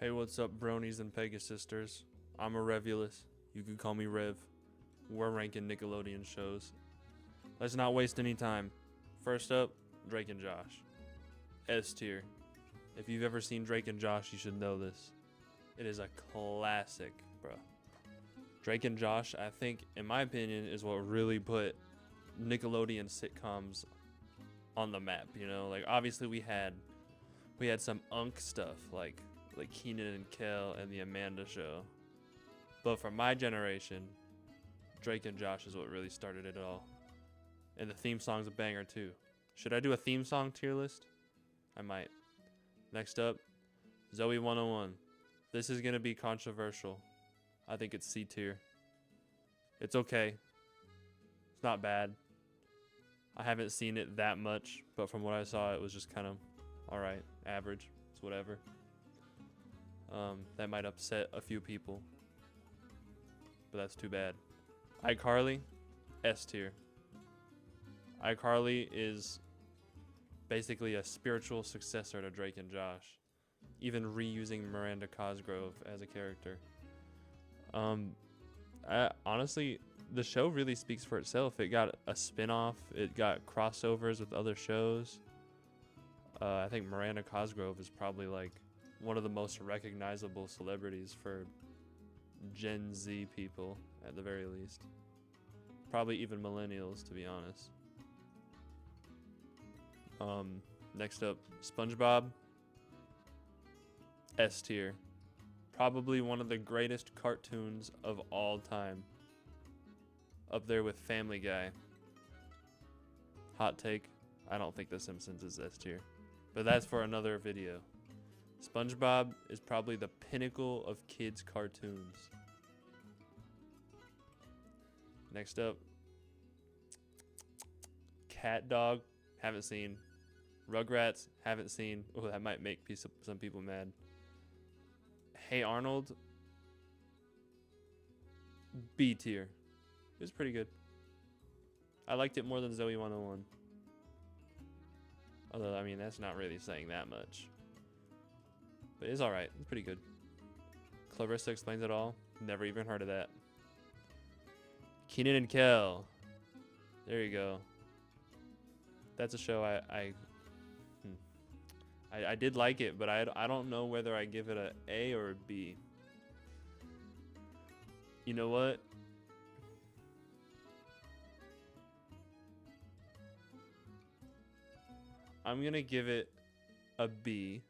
Hey, what's up, bronies and Pegasisters? I'm a Revulus. You could call me Rev. We're ranking Nickelodeon shows. Let's not waste any time. First up, Drake and Josh. S tier. If you've ever seen Drake and Josh, you should know this. It is a classic, bro. Drake and Josh, I think, in my opinion, is what really put Nickelodeon sitcoms on the map. You know, like obviously we had some unk stuff like Keenan and Kel and the Amanda Show, but for my generation, Drake and Josh is what really started it all. And the theme song's a banger too. Should I do a theme song tier list? I might. Next up, Zoe 101. This is gonna be controversial. I think it's C tier. It's okay. It's not bad. I haven't seen it that much, but from what I saw, it was just kind of alright, average. It's whatever. That might upset a few people, but that's too bad. iCarly, S tier. iCarly is basically a spiritual successor to Drake and Josh, even reusing Miranda Cosgrove as a character. Honestly, the show really speaks for itself. It got a spin-off. It got crossovers with other shows. I think Miranda Cosgrove is probably like one of the most recognizable celebrities for Gen Z people, at the very least. Probably even millennials, to be honest. Next up, SpongeBob, S tier. Probably one of the greatest cartoons of all time. Up there with Family Guy. Hot take, I don't think The Simpsons is S tier, but that's for another video. SpongeBob is probably the pinnacle of kids' cartoons. Next up, Cat Dog, haven't seen. Rugrats, haven't seen. Oh, that might make some people mad. Hey Arnold, B tier. It was pretty good. I liked it more than Zoe 101. Although, I mean, that's not really saying that much. But it's alright. It's pretty good. Clarissa Explains It All. Never even heard of that. Keenan and Kel. There you go. That's a show I did like it, but I don't know whether I give it a A or a B. You know what? I'm going to give it a B,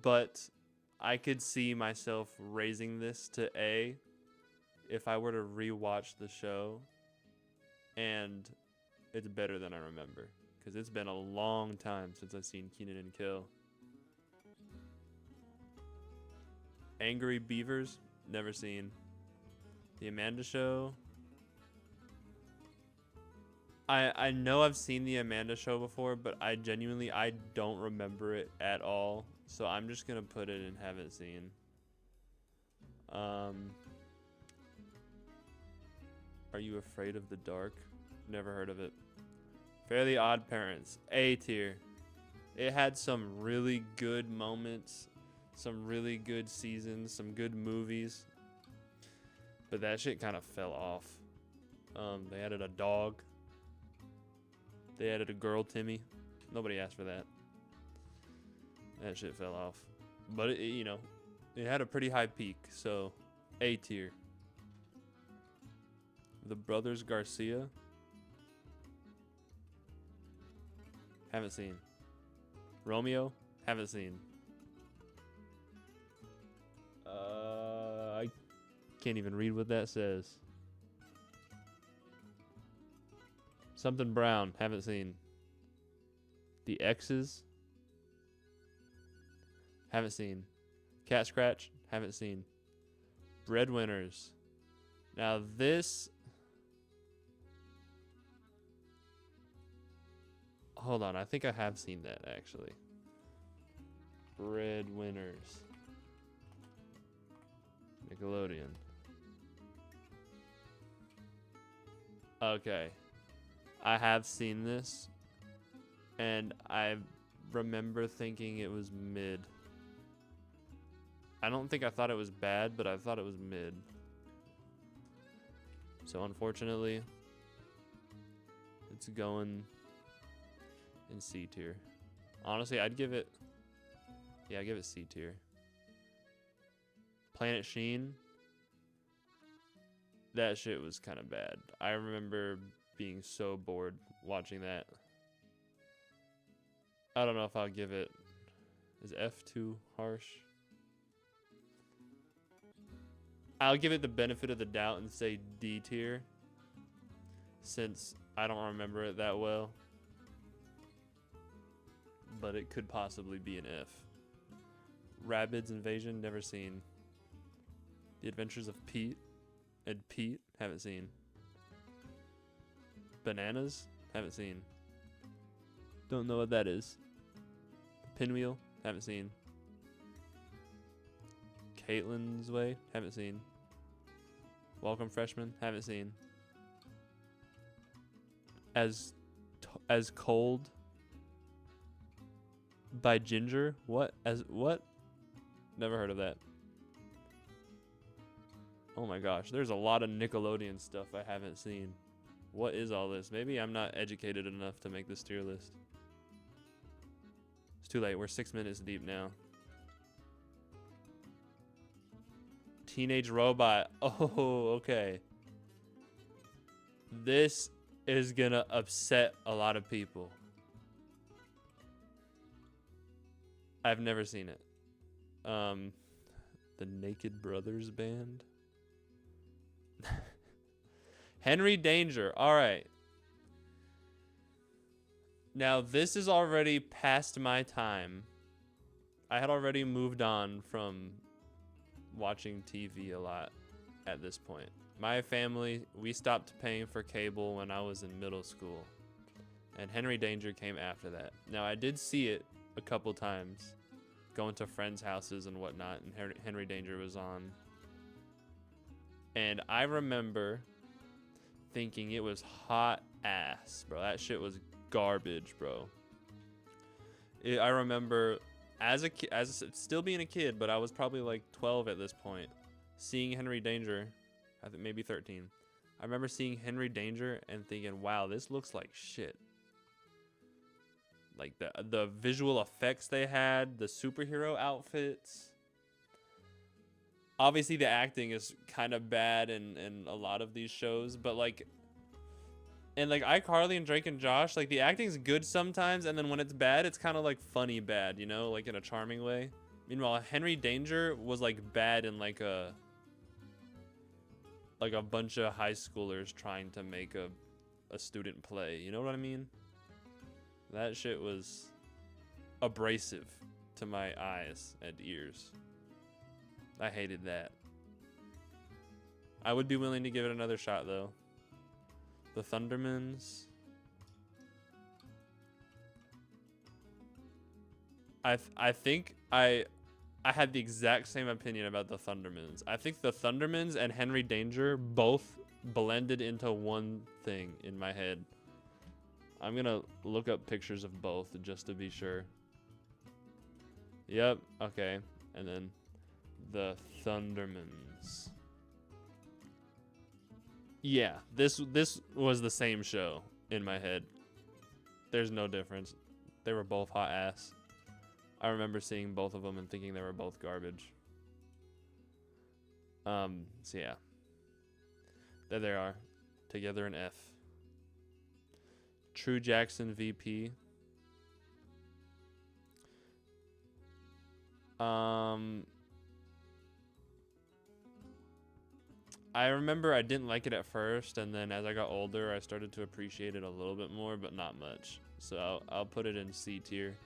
but I could see myself raising this to A if I were to rewatch the show and it's better than I remember, because it's been a long time since I've seen Keenan and Kel. Angry Beavers, never seen. The Amanda Show, I know I've seen the Amanda Show before, but I don't remember it at all. So I'm just gonna put it in haven't seen. Are You Afraid of the Dark? Never heard of it. Fairly Odd Parents, A tier. It had some really good moments, some really good seasons, some good movies, but that shit kind of fell off. They added a dog. They added a girl, Timmy. Nobody asked for that. That shit fell off. But it had a pretty high peak, so A tier. The Brothers Garcia. Haven't seen. Romeo. Haven't seen. I can't even read what that says. Something Brown. Haven't seen. The X's. Haven't seen. Cat Scratch. Haven't seen. Breadwinners. Now this... Hold on, I think I have seen that actually. Breadwinners. Nickelodeon. Okay. I have seen this, and I remember thinking it was mid. I don't think I thought it was bad, but I thought it was mid. So unfortunately, it's going in C tier. Honestly, I'd give it, yeah, I'd give it C tier. Planet Sheen, that shit was kind of bad. I remember being so bored watching that. I don't know if I'll give it, is F too harsh? I'll give it the benefit of the doubt and say D tier, since I don't remember it that well. But it could possibly be an F. Rabbids Invasion, never seen. The Adventures of Pete and Pete, haven't seen. Bananas, haven't seen. Don't know what that is. Pinwheel, haven't seen. Caitlin's Way, haven't seen. Welcome Freshman, haven't seen. As Cold by Ginger, what? As what? Never heard of that. Oh my gosh, there's a lot of Nickelodeon stuff I haven't seen. What is all this? Maybe I'm not educated enough to make this tier list. It's too late, we're 6 minutes deep now. Teenage Robot, oh, okay. This is gonna upset a lot of people. I've never seen it. The Naked Brothers Band. Henry Danger. All right. Now this is already past my time. I had already moved on from watching TV a lot at this point. My family, we stopped paying for cable when I was in middle school. And Henry Danger came after that. Now I did see it a couple times, going to friends' houses and whatnot, and Henry Danger was on. And I remember thinking it was hot ass, bro. That shit was garbage, bro. I remember as still being a kid, but I was probably like 12 at this point, seeing Henry Danger, I think maybe 13. I remember seeing Henry Danger and thinking, wow, this looks like shit. Like the visual effects they had, the superhero outfits. Obviously the acting is kind of bad in a lot of these shows, but like, and like iCarly and Drake and Josh, like the acting's good sometimes, and then when it's bad, it's kind of like funny bad, you know, like in a charming way. Meanwhile, Henry Danger was like bad in like a bunch of high schoolers trying to make a student play, you know what I mean? That shit was abrasive to my eyes and ears. I hated that. I would be willing to give it another shot though. The Thundermans. I think I had the exact same opinion about the Thundermans. I think the Thundermans and Henry Danger both blended into one thing in my head. I'm gonna look up pictures of both just to be sure. Yep, okay. And then the Thundermans. Yeah, this was the same show in my head. There's no difference. They were both hot ass. I remember seeing both of them and thinking they were both garbage. So yeah. There they are. Together in F. True Jackson VP. I remember I didn't like it at first, and then as I got older, I started to appreciate it a little bit more, but not much. So I'll put it in C tier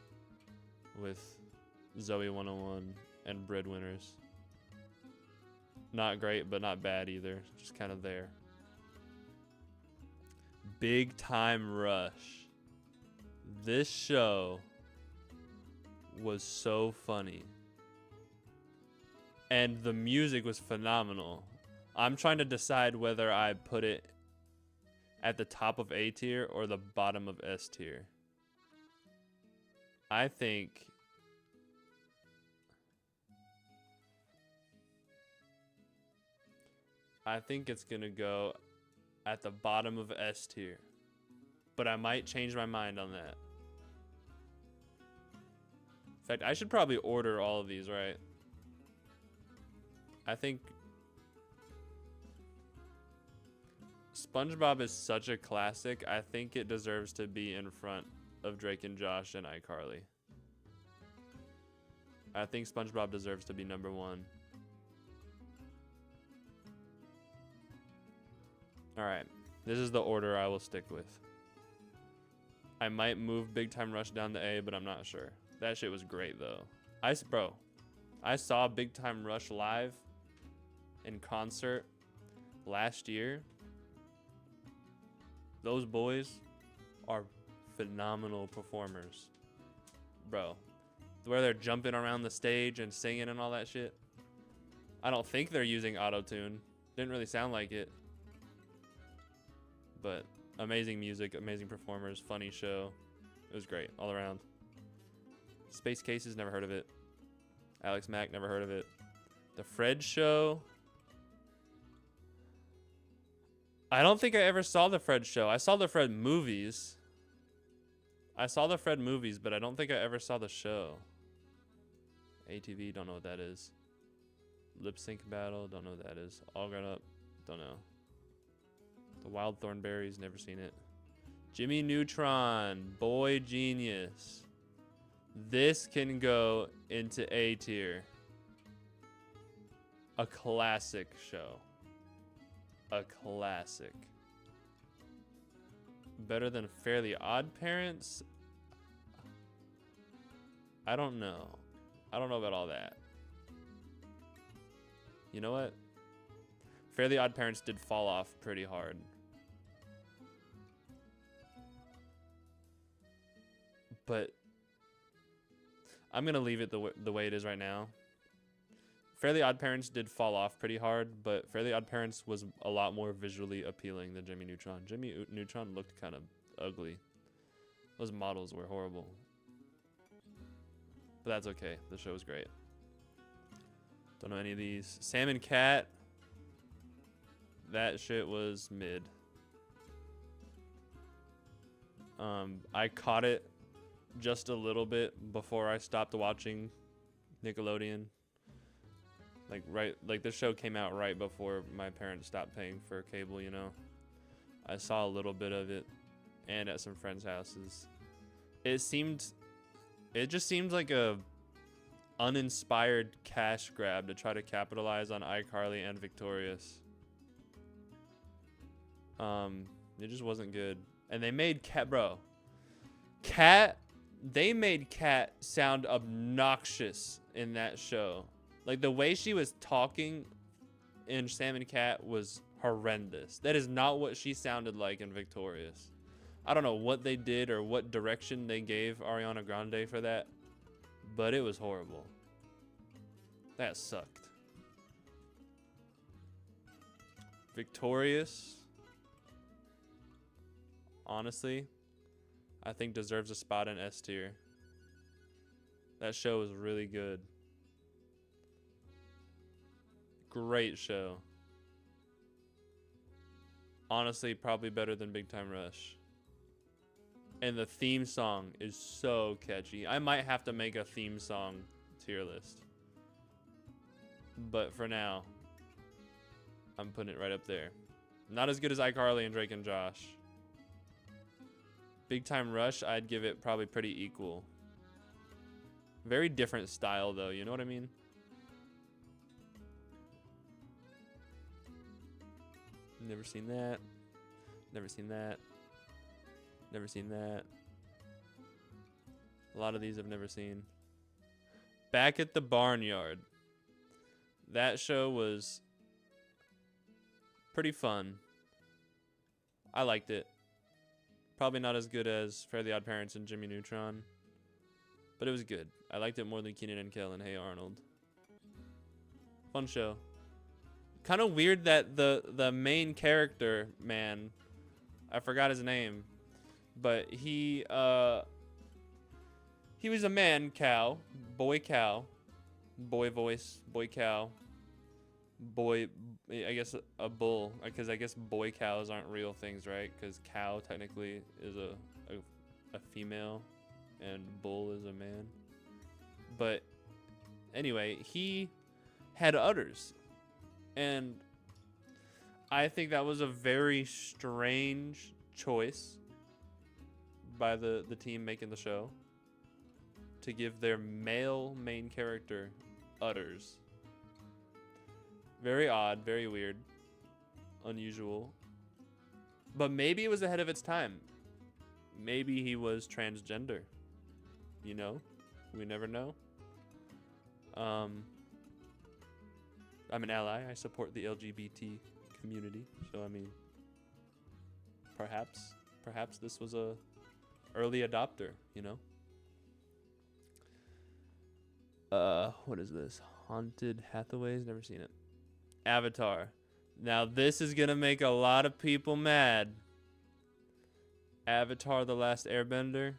with Zoe 101 and Breadwinners. Not great, but not bad either. Just kind of there. Big Time Rush. This show was so funny. And the music was phenomenal. I'm trying to decide whether I put it at the top of A tier or the bottom of S tier. I think I think it's gonna go at the bottom of S tier, but I might change my mind on that. In fact, I should probably order all of these, right? I think SpongeBob is such a classic. I think it deserves to be in front of Drake and Josh and iCarly. I think SpongeBob deserves to be number 1. All right, this is the order I will stick with. I might move Big Time Rush down to A, but I'm not sure. That shit was great though. Bro, I saw Big Time Rush live in concert last year. Those boys are phenomenal performers, bro. Where they're jumping around the stage and singing and all that shit. I don't think they're using auto-tune. Didn't really sound like it. But amazing music, amazing performers, funny show. It was great all around. Space Cases, never heard of it. Alex Mack, never heard of it. The Fred Show. I don't think I ever saw the Fred Show. I saw the Fred movies. But I don't think I ever saw the show. ATV, don't know what that is. Lip Sync Battle, don't know what that is. All Grown Up, don't know. The Wild Thornberries, never seen it. Jimmy Neutron, Boy Genius. This can go into A tier. A classic show. A classic. Better than Fairly Odd Parents? I don't know. I don't know about all that. You know what? Fairly Odd Parents did fall off pretty hard. But I'm going to leave it the way it is right now. Fairly Odd Parents did fall off pretty hard, but Fairly Odd Parents was a lot more visually appealing than Jimmy Neutron. Jimmy Neutron looked kind of ugly. Those models were horrible. But that's okay. The show was great. Don't know any of these. Sam and Cat. That shit was mid. I caught it just a little bit before I stopped watching Nickelodeon. Like the show came out right before my parents stopped paying for cable, you know. I saw a little bit of it and at some friends' houses. It just seemed like a uninspired cash grab to try to capitalize on iCarly and Victorious. It just wasn't good. And they made they made Cat sound obnoxious in that show. Like the way she was talking in Sam and Cat was horrendous. That is not what she sounded like in Victorious. I don't know what they did or what direction they gave Ariana Grande for that, but it was horrible. That sucked. Victorious, honestly, I think deserves a spot in S tier. That show was really good. Great show. Honestly, probably better than Big Time Rush. And the theme song is so catchy. I might have to make a theme song tier list. But for now, I'm putting it right up there. Not as good as iCarly and Drake and Josh. Big Time Rush, I'd give it probably pretty equal. Very different style though, you know what I mean? Never seen that. Never seen that. Never seen that. A lot of these I've never seen. Back at the Barnyard. That show was pretty fun. I liked it. Probably not as good as Fairly Odd Parents and Jimmy Neutron. But it was good. I liked it more than Keenan and Kel and Hey Arnold. Fun show. Kind of weird that the main character, man, I forgot his name, but he was a man cow, boy voice, boy cow, boy, I guess a bull, because I guess boy cows aren't real things, right? Because cow technically is a female, and bull is a man. But anyway, he had udders, and I think that was a very strange choice by the team making the show to give their male main character udders. Very odd, very weird, unusual. But maybe it was ahead of its time. Maybe he was transgender. You know? We never know. I'm an ally. I support the LGBT community. So I mean, perhaps this was a early adopter, you know? What is this? Haunted Hathaways? Never seen it. Avatar. Now this is gonna make a lot of people mad. Avatar: The Last Airbender.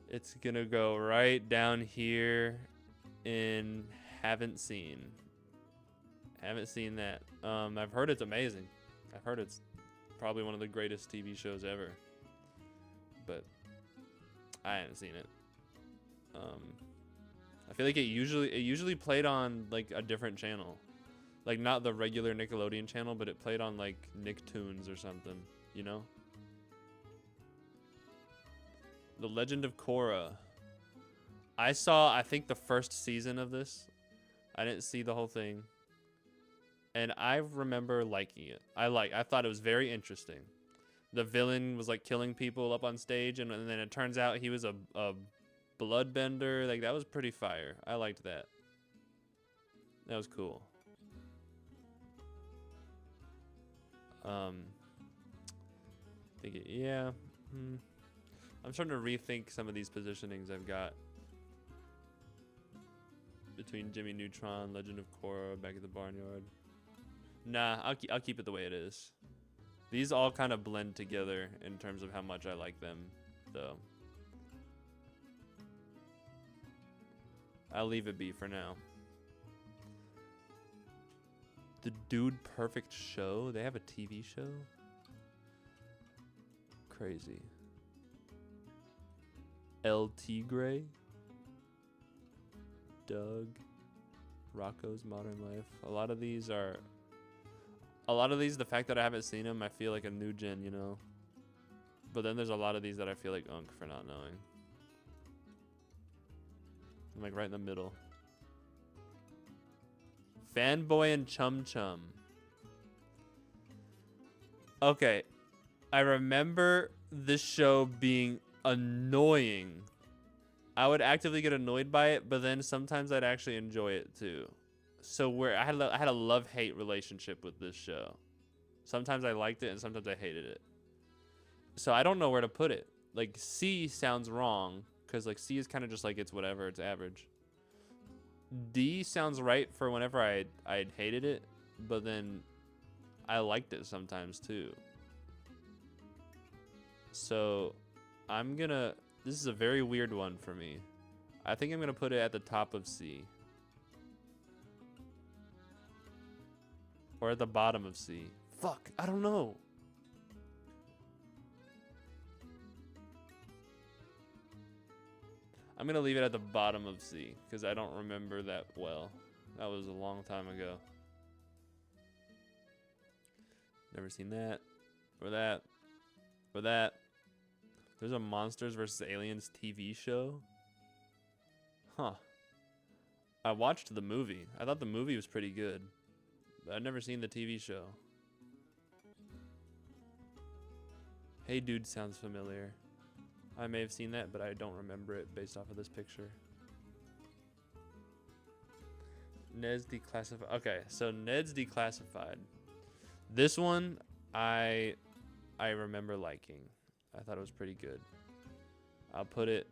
It's gonna go right down here in haven't seen. Haven't seen that. I've heard it's amazing. I've heard it's probably one of the greatest TV shows ever. But I haven't seen it. I feel like it usually played on like a different channel. Like not the regular Nickelodeon channel, but it played on like Nicktoons or something, you know? The Legend of Korra. I saw, I think, the first season of this. I didn't see the whole thing. And I remember liking it. I thought it was very interesting. The villain was like killing people up on stage, and then it turns out he was a bloodbender. Like that was pretty fire. I liked that. That was cool. Yeah. I'm starting to rethink some of these positionings I've got between Jimmy Neutron, Legend of Korra, Back at the Barnyard. Nah, I'll keep it the way it is. These all kind of blend together in terms of how much I like them, though. I'll leave it be for now. The Dude Perfect Show? They have a TV show? Crazy. El Tigre? Doug? Rocco's Modern Life? A lot of these, the fact that I haven't seen them, I feel like a new gen, you know? But then there's a lot of these that I feel like unk for not knowing. I'm like right in the middle. Fanboy and Chum Chum. Okay. I remember this show being annoying. I would actively get annoyed by it, but then sometimes I'd actually enjoy it too. So I had a love-hate relationship with this show. Sometimes I liked it and sometimes I hated it. So I don't know where to put it. Like C sounds wrong because like C is kind of just like it's whatever, it's average. D sounds right for whenever I hated it, but then I liked it sometimes too. So this is a very weird one for me. I think I'm gonna put it at the top of C. Or at the bottom of C. Fuck, I don't know. I'm gonna leave it at the bottom of C because I don't remember that well. That was a long time ago. Never seen that. Or that. Or that. There's a Monsters vs. Aliens TV show? Huh. I watched the movie. I thought the movie was pretty good. But I've never seen the TV show. Hey Dude sounds familiar. I may have seen that, but I don't remember it based off of this picture. Ned's Declassified. Okay, so Ned's Declassified. This one, I remember liking. I thought it was pretty good. I'll put it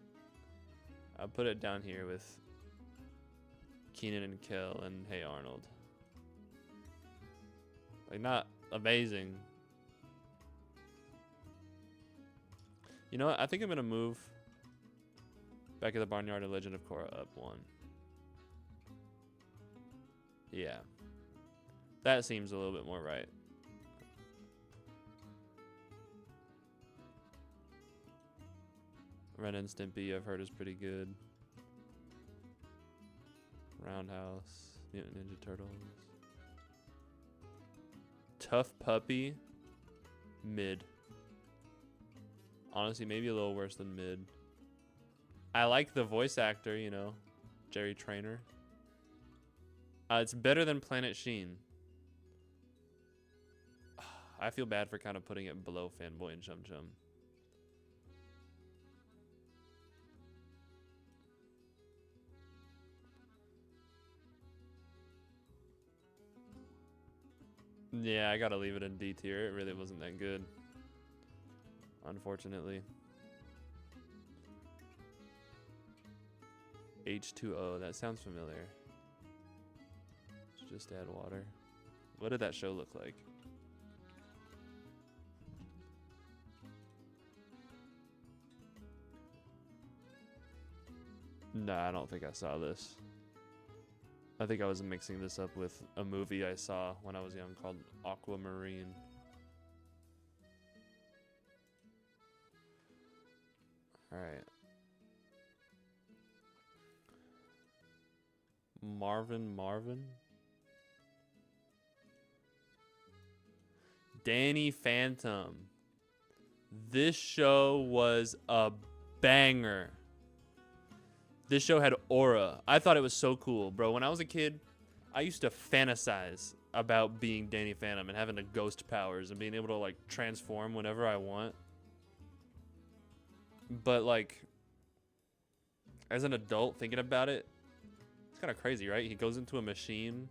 down here with Keenan and Kel and Hey Arnold. Like not amazing. You know what? I think I'm gonna move Back at the Barnyard and Legend of Korra up one. Yeah. That seems a little bit more right. Ren and Stimpy, I've heard, is pretty good. Roundhouse, Mutant Ninja Turtles. Tough Puppy, mid. Honestly, maybe a little worse than mid. I like the voice actor, you know, Jerry Trainer. It's better than Planet Sheen. I feel bad for kind of putting it below Fanboy and Chum Chum. Yeah, I gotta leave it in D tier. It really wasn't that good, unfortunately. H2O, that sounds familiar. Let's just add water. What did that show look like? Nah, I don't think I saw this. I think I was mixing this up with a movie I saw when I was young called Aquamarine. Alright. Marvin? Danny Phantom. This show was a banger. This show had aura. I thought it was so cool, bro. When I was a kid, I used to fantasize about being Danny Phantom and having the ghost powers and being able to like transform whenever I want. But like, as an adult thinking about it, it's kind of crazy, right? He goes into a machine,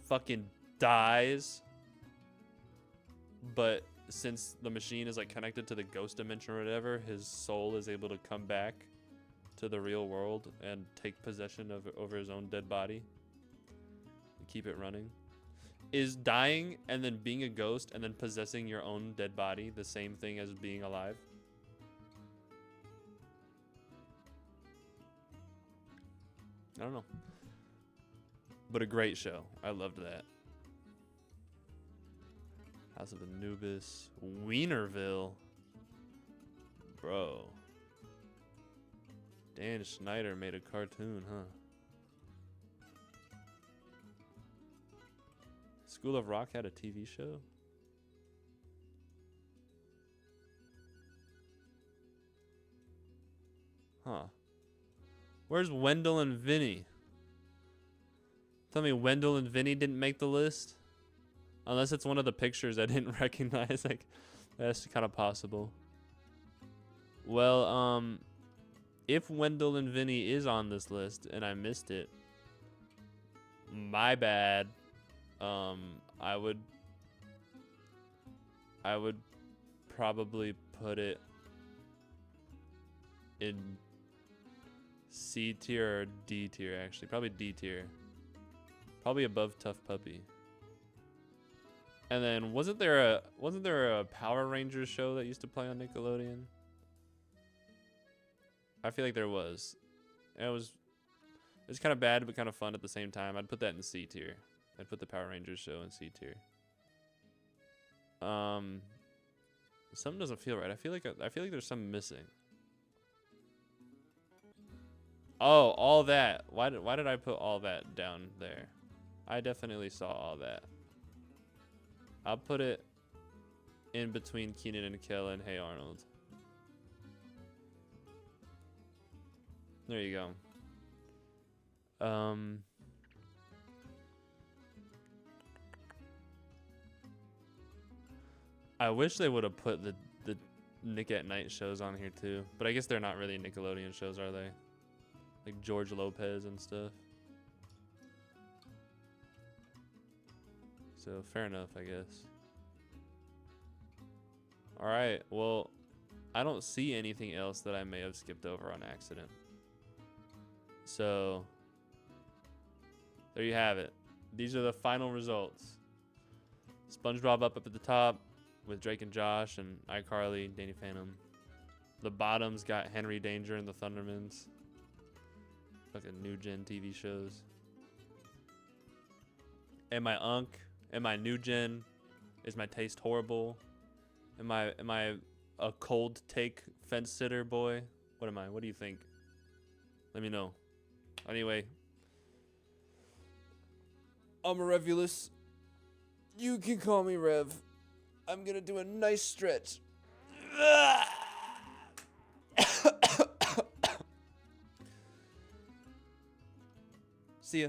fucking dies, but since the machine is like connected to the ghost dimension or whatever, his soul is able to come back to the real world and take possession of over his own dead body and keep it running. Is dying and then being a ghost and then possessing your own dead body the same thing as being alive? I don't know. But a great show. I loved that. House of Anubis. Wienerville. Bro. Dan Schneider made a cartoon, huh? School of Rock had a TV show? Huh. Where's Wendell and Vinny? Tell me Wendell and Vinny didn't make the list? Unless it's one of the pictures I didn't recognize. Like, that's kind of possible. Well, if Wendell and Vinny is on this list and I missed it, my bad. I would probably put it in C tier or D tier, actually. Probably D tier. Probably above Tough Puppy. And then wasn't there a Power Rangers show that used to play on Nickelodeon? I feel like there was. And it's kind of bad but kind of fun at the same time. I'd put that in C tier. I'd put the Power Rangers show in C tier. Something doesn't feel right. I feel like there's something missing. Oh, all that. Why did I put all that down there? I definitely saw all that. I'll put it in between Keenan and Kel and Hey Arnold. There you go. I wish they would have put the Nick at Night shows on here too, but I guess they're not really Nickelodeon shows, are they? Like George Lopez and stuff. So fair enough, I guess. All right, well, I don't see anything else that I may have skipped over on accident. So there you have it. These are the final results. SpongeBob up at the top with Drake and Josh and iCarly, Danny Phantom. The bottoms got Henry Danger and the Thundermans. Fucking new gen TV shows. Am I unk? Am I new gen? Is my taste horrible? Am I a cold take fence sitter boy? What am I? What do you think? Let me know. Anyway, I'm a Revulus. You can call me Rev. I'm gonna do a nice stretch. See ya.